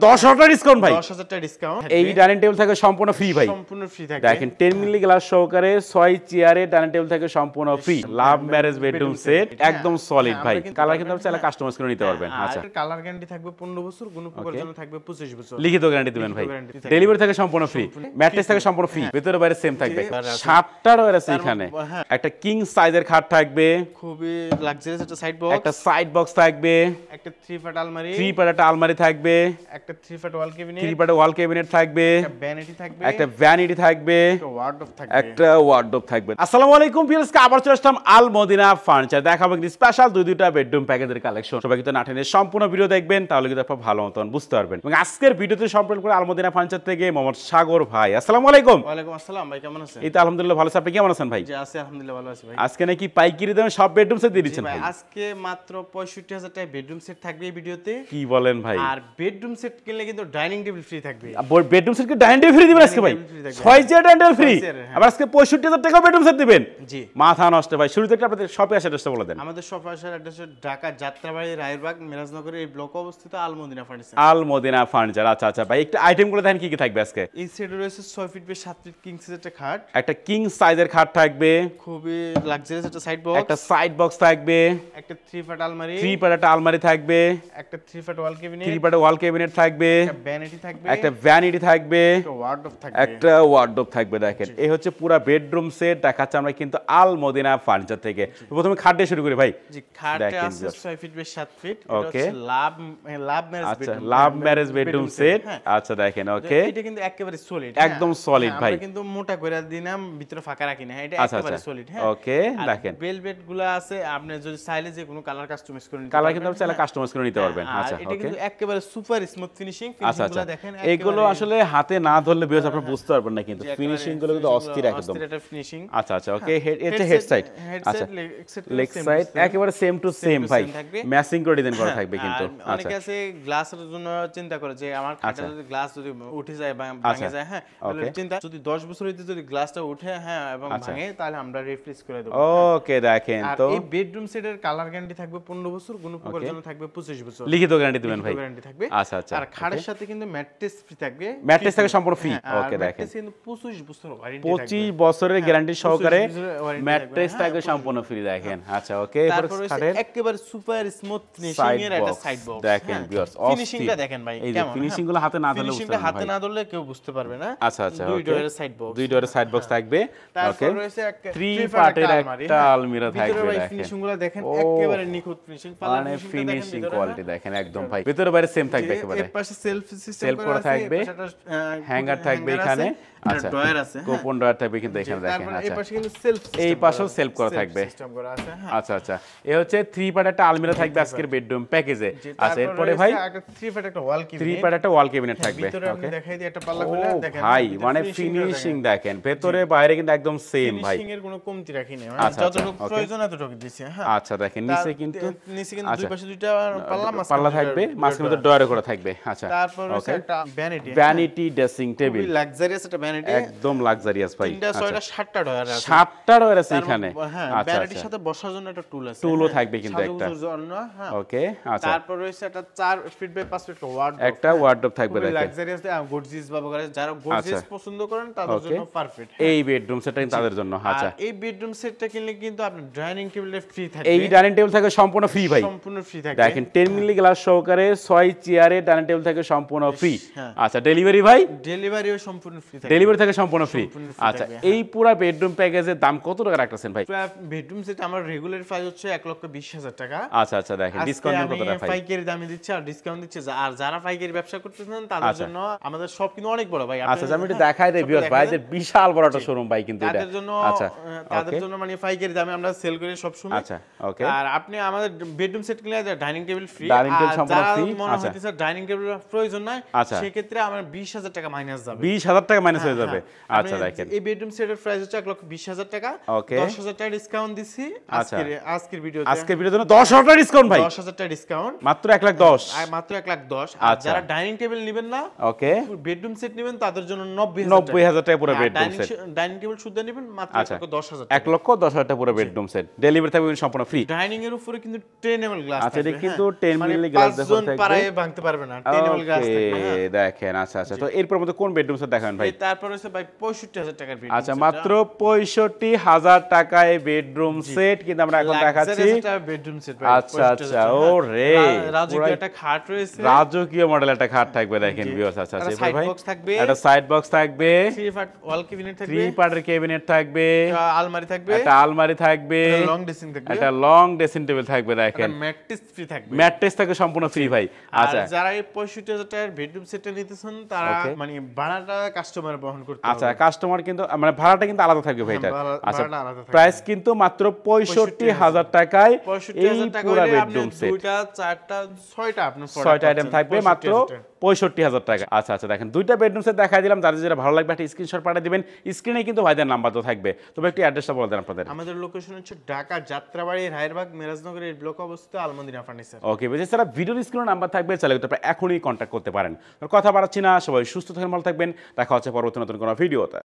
10,000 টাকা ডিসকাউন্ট ভাই। 10,000 টাকা ডিসকাউন্ট। এই ডাইনিং টেবিল থাকে সম্পূর্ণ ফ্রি ভাই। সম্পূর্ণ ফ্রি থাকে। দেখেন 10 মিলি গ্লাস সহকারে 6 চেয়ারে ডাইনিং টেবিল থাকে সম্পূর্ণ free. Love marriage bedroom set একদম সলিড ভাই। কালার কিন্তু আপনি চাইলে কাস্টমাইজ করে নিতে পারবেন। আচ্ছা, কালার গ্যারান্টি থাকবে 15 বছর, গুণ উপকরণের জন্য থাকবে 25 বছর। লিখিত গ্যারান্টি দিবেন ভাই। ডেলিভারি থাকে সম্পূর্ণ ফ্রি। ম্যাট্রেস থাকে সম্পূর্ণ ফ্রি। ভিতরে বাইরে সেম থাকবে। 7টা ডয়ার আছে এখানে। একটা কিং সাইজের খাট থাকবে, খুবই লাক্সারিয়াস একটা সাইড বক্স, একটা সাইড বক্স থাকবে, একটা 3 পার্ট আলমারি, 3 পার্ট একটা আলমারি থাকবে, একটা 3 পার্ট ওয়াল ক্যাবিনেট, 3 পার্ট ওয়াল ক্যাবিনেট থাকবে, একটা ভ্যানিটি থাকবে, একটা ভ্যানিটি থাকবে, একটা ওয়ার্ডরোব থাকবে, একটা ওয়ার্ডরোব থাকবে। আসসালামু আলাইকুম ভিউয়ার্স, আবার চলে আসলাম আল মদিনা ফার্নিচার। দেখাবো কিন্তু স্পেশাল দুইটা বেডরুম প্যাকেজের কালেকশন। সবাই কিন্তু নাটেনের সম্পূর্ণ ভিডিও দেখবেন, তাহলে কিন্তু আপনারা ভালো মতন বুঝতে পারবেন। এবং আজকের ভিডিওতে সম্পূর্ণ করে আল মদিনা ফার্নিচার থেকে মোহাম্মদ সাগর ভাই। আসসালামু আলাইকুম। ওয়ালাইকুম আসসালাম ভাই, কেমন আছেন? এই তো আলহামদুলিল্লাহ ভালো আছি, আপনি কেমন আছেন ভাই? জি আছি আলহামদুলিল্লাহ, ভালো আছি ভাই। আজকে নাকি পাইকারি দামে সব বেডরুম সেট দিয়ে দিচ্ছেন ভাই? আজকে মাত্র 65,000 টাকায় বেডরুম সেট থাকবে এই ভিডিওতে। কি বলেন ভাই? আর বেডরুম সেট কিনলে কিন্তু ডাইনিং টেবিল ফ্রি থাকবে। বেডরুম সেট কি ডাইনিং টেবিল ফ্রি দিবেন আজকে ভাই? 6 চেয়ার ডাইনিং টেবিল ফ্রি। আবার আজকে 65,000 টাকা বেডরুম সেট দিবেন? জি। মাথা নষ্ট ভাই। শুরুতে আপনাদের শপে আসার চেষ্টা বলে দেন। আমাদের শপ আসার অ্যাড্রেস ঢাকা যাত্রাবাড়ি রায়েরবাগ মিরাজনগরের এই ব্লকে অবস্থিত আল মদিনা ফার্নিচার। আল মদিনা ফার্নিচার। আচ্ছা আচ্ছা ভাই, একটু আইটেমগুলো দেখেন কি কি থাকবে আজকে। এই সেটে রয়েছে 6 ফিট বাই 7 ফিট কিং সাইজের একটা খাট, একটা কিং সাইজের খাট থাকবে, খুবই লাক্সারিয়াস একটা সাইড বক্স, একটা সাইড বক্স থাকবে, একটা 3 পার্ট আলমারি, 3 পার্ট একটা আলমারি থাকবে, একটা 3 পার্ট ওয়াল ক্যাবিনেট, 3 পার্ট ওয়াল ক্যাবিনেট থাকবে, একটা ভ্যানিটি থাকবে, একটা ভ্যানিটি থাকবে, একটা ওয়ার্ডরোব থাকবে, একটা ওয়ার্ডরোব থাকবে। দেখেন এই হচ্ছে পুরো বেডরুম সেট দেখাচ্ছে আমরা কিন্তু আল মদিনা ফার্নিচার থেকে। প্রথমে খাট দিয়ে শুরু করি ভাই। জি, খাটটা আছে 6 ফিট বাই 7 ফিট। এটা ওকে, হচ্ছে লাভ ম্যারেজ আচ্ছা bedroom. Love marriage bedroom set. আচ্ছা দেখেন, ওকে এটা কিন্তু একেবারে সলিড, একদম সলিড ভাই। আমরা কিন্তু মোটা করে দিলাম, ভিতরে ফাঁকা রাখি না, এটা আচ্ছা একেবারে আচ্ছা সলিড। হ্যাঁ, ওকে দেখেন বেলভেট গুলো আছে, আপনি যদি চাইলে যে কোনো কালার কাস্টমাইজ করে নিতে কালার পারবেন। কিন্তু আপনি চাইলে কাস্টমাইজ করে নিতে পারবেন। আচ্ছা এটা ওকে, কিন্তু একেবারে সুপার স্মুথ ফিনিশিং। আচ্ছা আচ্ছা ফিনিশিংগুলো দেখেন, এগুলো আসলে হাতে না ধরলে ভিউয়ার্স আপনারা বুঝতে পারবেন না, কিন্তু ফিনিশিং গুলো কিন্তু অস্থির একদম। অস্থির একটা ফিনিশিং। আচ্ছা আচ্ছা ওকে, এটা হেড সাইড, আচ্ছা লেগ সাইড একেবারে সেম টু সেম ভাই, ম্যাচিং করে ডিজাইন করা থাকবে কিন্তু। আচ্ছা, অনেকে আছে গ্লাসের জন্য চিন্তা করে যে আমার খাটে যদি গ্লাস যদি উঠে যায় বা ভাঙে যায়, হ্যাঁ তাহলে চিন্তা, যদি 10 বছর হইতে যদি গ্লাসটা উঠে হ্যাঁ এবং ভাঙে, তাহলে আমরা রিপ্লেস করে দেব। ওকে দেখেন তো এই বেডরুম সেটের কালার গ্যারান্টি থাকবে 15 বছর, গুণ উপকরণের জন্য থাকবে 25 বছর। লিখিত গ্যারান্টি দিবেন ভাই? গ্যারান্টি থাকবে। আচ্ছা আচ্ছা, আর খাটের সাথে কিন্তু ম্যাট্রেস ফ্রি থাকবে। ম্যাট্রেস থাকে সম্পূর্ণ ফ্রি। ওকে দেখেন ম্যাট্রেস কিন্তু 25 বছর ওয়ারেন্টি থাকবে। 25 বছরের গ্যারান্টি সহকারে ম্যাট্রেস থাকে সম্পূর্ণ ফ্রি। দেখেন আচ্ছা ওকে, এরপর খাটের একেবারে সুপার স্মুথ ফিনিশিং এর একটা সাইড বক্স। দেখেন ভিউয়ার্স, ফিনিশিংটা দেখেন ভাই এই যে কেমন। ফিনিশিং গুলো হাতে না ধরলে বুঝতে ফিনিশিংটা পারবেন হাতে ভাই। না ধরলে কেউ বুঝতে পারবে না। আচ্ছা আচ্ছা দুই ওকে, ডোরের সাইড বক্স, দুই ডোরের সাইড বক্স থাকবে। ওকে, তারপর রয়েছে একটা 3 পার্টের একটা আলমিরা থাকবে। দেখেন ফিনিশিং গুলো দেখেন, একেবারে নিখুঁত ফিনিশিং। মানে ফিনিশিং কোয়ালিটি দেখেন একদম ভাই। ভিতরে বাইরে সেম থাকবে একেবারে। এর পাশে সেলফ সিস্টেম সেলফ করা থাকবে, হ্যাঙ্গার থাকবে এখানে। আচ্ছা ডয়ার আছে, কোপন ডয়ার থাকবে কিন্তু এখানে দেখেন। তারপর এই আচ্ছা পাশে কিন্তু সেলফ সিস্টেম, এই পাশেও সেলফ করা থাকবে। সিস্টেম করা আছে। আচ্ছা আচ্ছা, এই হচ্ছে 3 পার্ট একটা আলমিরা থাকবে আজকের বেডরুম প্যাকেজে। আচ্ছা এরপরে ভাই একটা 3 পার্ট একটা ওয়াল ক্যাবিনেট, 3 পার্ট একটা ওয়াল ক্যাবিনেট থাকবে। ভিতরে আপনি ওকে দেখাই দিই, একটা পাল্লা খুলে দেখেন ভাই, মানে ফিনিশিং দেখেন, ভেতরে বাইরে কিন্তু একদম সেম ভাই। ফিনিশিং এর কোনো কমতি রাখি না, আচ্ছা, যতটুকু ওকে। প্রয়োজন এতটুকু দিছি। হ্যাঁ আচ্ছা দেখেন নিচে কিন্তু দুই পাশে দুইটা পাল্লা থাকবে, মাঝখানে তো ডয়ারে করা থাকবে। আচ্ছা তারপর হচ্ছে একটা ভ্যানিটি, ভ্যানিটি ড্রেসিং টেবিল, খুবই লাক্সারিয়াস একটা ভ্যানিটি, একদম লাক্সারিয়াস ভাই। তিনটা ছয়টা 7টা ডয়ার আছে, 7টা ডয়ার আছে এখানে। হ্যাঁ আচ্ছা ভ্যানিটির আচ্ছা, সাথে বসার জন্য একটা টুল আছে, টুলও থাকবে কিন্তু একটা। সাজুগুজুর জন্য। হ্যাঁ ওকে আচ্ছা, তারপর রয়েছে একটা 4 ফিট বাই 5 ফিট ওয়ার্ডরোব, একটা ওয়ার্ডরোব থাকবে দেখেন। লাক্সারিয়াস গর্জিয়াস ব্যবহার করে, যারা গর্জিয়াস পছন্দ করেন তাদের জন্য পারফেক্ট এই বেডরুম সেটটা কিন্তু তাদের জন্য। আচ্ছা এই বেডরুম সেটটা কিনলে কিন্তু আপনার ডাইনিং টেবিলে ফ্রি থাকবে। এই ডাইনিং টেবিল থাকে সম্পূর্ণ ফ্রি ভাই, সম্পূর্ণ ফ্রি থাকবে। দেখেন 10 মিলি গ্লাস সহকারে 6 চেয়ারে ডাইনিং টেবিল থাকে সম্পূর্ণ ফ্রি। আচ্ছা ডেলিভারি ভাই? ডেলিভারিও সম্পূর্ণ ফ্রি থাকবে। ডেলিভারি থাকে সম্পূর্ণ ফ্রি। আচ্ছা এই পুরো বেডরুম প্যাকেজের দাম কত টাকা রাখতেছেন ভাই? বেডরুম সেট আমার রেগুলার প্রাইস হচ্ছে 1,20,000 টাকা। আচ্ছা আচ্ছা দেখেন ডিসকাউন্ট কত টাকা ভাই? পাইকারি দামে দিচ্ছি আর ডিসকাউন্ট দিচ্ছি, আর যারা পাইকারি ব্যবসা করতেছেন তাদের জন্য আমাদের সব কিন্তু অনেক বড় ভাই। আচ্ছা আমি একটু দেখাই দেই ভিউয়ার্স, ভাইদের বিশাল বড় একটা শোরুম ভাই কিন্তু এটা। আচ্ছা তাদের জন্য মানে পাইকারি দামে আমরা সেল করি সব সময়। আচ্ছা ওকে, আর আপনি আমাদের বেডরুম সেট কিনলে dining table free, dining table সম্পূর্ণ ফ্রি। মনে হচ্ছে ডাইনিং টেবিল প্রয়োজন নাই, সেই ক্ষেত্রে আমার 20,000 টাকা মাইনাস যাবে। 20,000 টাকা মাইনাস হয়ে যাবে। আচ্ছা দেখেন এই বেডরুম সেটের প্রাইস হচ্ছে 1,20,000 টাকা। ওকে 10,000 টাকা ডিসকাউন্ট দিছি আজকের ভিডিওতে। আজকের ভিডিওর জন্য 10,000 টাকা ডিসকাউন্ট ভাই। 10,000 টাকা ডিসকাউন্ট, মাত্র 1,10,000। মাত্র 1,10,000। আর যারা ডাইনিং টেবিল নেবেন না, ওকে বেডরুম সেট নেবেন তাদের জন্য 90,000 টাকা পুরো বেডরুম সেট। ডাইনিং টেবিল শুদ্ধ নেবেন মাত্র 1,10,000 টাকা। 1,10,000 টাকা পুরো বেডরুম সেট, ডেলিভারি থাকবে সম্পূর্ণ ফ্রি। ডাইনিং এর উপরে কিন্তু 10 ml গ্লাস আচ্ছা এটা কিন্তু 10 মিলি গ্লাস দেখো থাকবে, পারায় ভাঙতে পারবে না। টেনেবল গ্লাস থাকবে। ওকে দেখেন আচ্ছা আচ্ছা তো এরপর মধ্যে কোন বেডরুম সেট দেখাবেন ভাই? তারপর হচ্ছে ভাই 65000 টাকার বেডরুম আচ্ছা মাত্র 65000 টাকায় বেডরুম সেট কিন্তু আমরা এখন দেখাচ্ছি। বেডরুম সেট আচ্ছা আচ্ছা ও রে রাজকীয় একটা খাট রয়েছে, রাজকীয় মডেল একটা খাট থাকবে দেখেন ভিউয়ার্স। আচ্ছা আচ্ছা সাইড ভাই বক্স থাকবে, একটা সাইড বক্স থাকবে, 3 পার্ট ওয়াল ক্যাবিনেট থাকবে, 3 পার্টের ক্যাবিনেট থাকবে, আলমারি থাকবে, একটা আলমারি থাকবে, লং ড্রেসিং থাকবে, একটা লং ড্রেসিং টেবিল থাকবে দেখেন, ম্যাট্রেস ফ্রি থাকবে, ম্যাট্রেস থাকবে সম্পূর্ণ ফ্রি ভাই। আচ্ছা যারা এই 65000 টাকার বেডরুম সেটটা নিতেছেন তারা মানে ভাড়াটা কাস্টমার বহন করতে হবে। আচ্ছা কাস্টমার কিন্তু মানে ভাড়াটা কিন্তু আলাদা থাকবে ভাই এটা। আচ্ছা ভাড়াটা আলাদা থাকবে। প্রাইস কিন্তু মাত্র 65000 টাকায় 65000 টাকা পুরো হলে আপনি বেডরুম সেট দুইটা চারটা ছয়টা আপনি 6টা আইটেম থাকবে মাত্র 65000 টাকা। আচ্ছা আচ্ছা দেখেন দুইটা বেডরুম সেট দেখাই দিলাম, যাদের যেটা ভালো লাগবে একটা স্ক্রিনশট পাঠিয়ে দিবেন, স্ক্রিনে কিন্তু ভাইদের নাম্বার তো থাকবে। তবে একটু অ্যাড্রেসটা বলে দেন আপনাদের। আমাদের লোকেশন হচ্ছে ঢাকা যাত্রাবাড়ি রায়েরবাগ মিরাজনগরের ব্লক অবস্থিত আলমদিনা ফার্নিচার। ওকে বুঝেছি স্যার, ভিডিওর স্ক্রিনে নাম্বার থাকবে, চাইলে কিন্তু আপনারা এখনই কন্ট্যাক্ট করতে পারেন। কথা বাড়াচ্ছি না, সবাই সুস্থ থাকেন, ভালো থাকবেন, দেখা হচ্ছে পরবর্তী নতুন কোনো ভিডিওতে।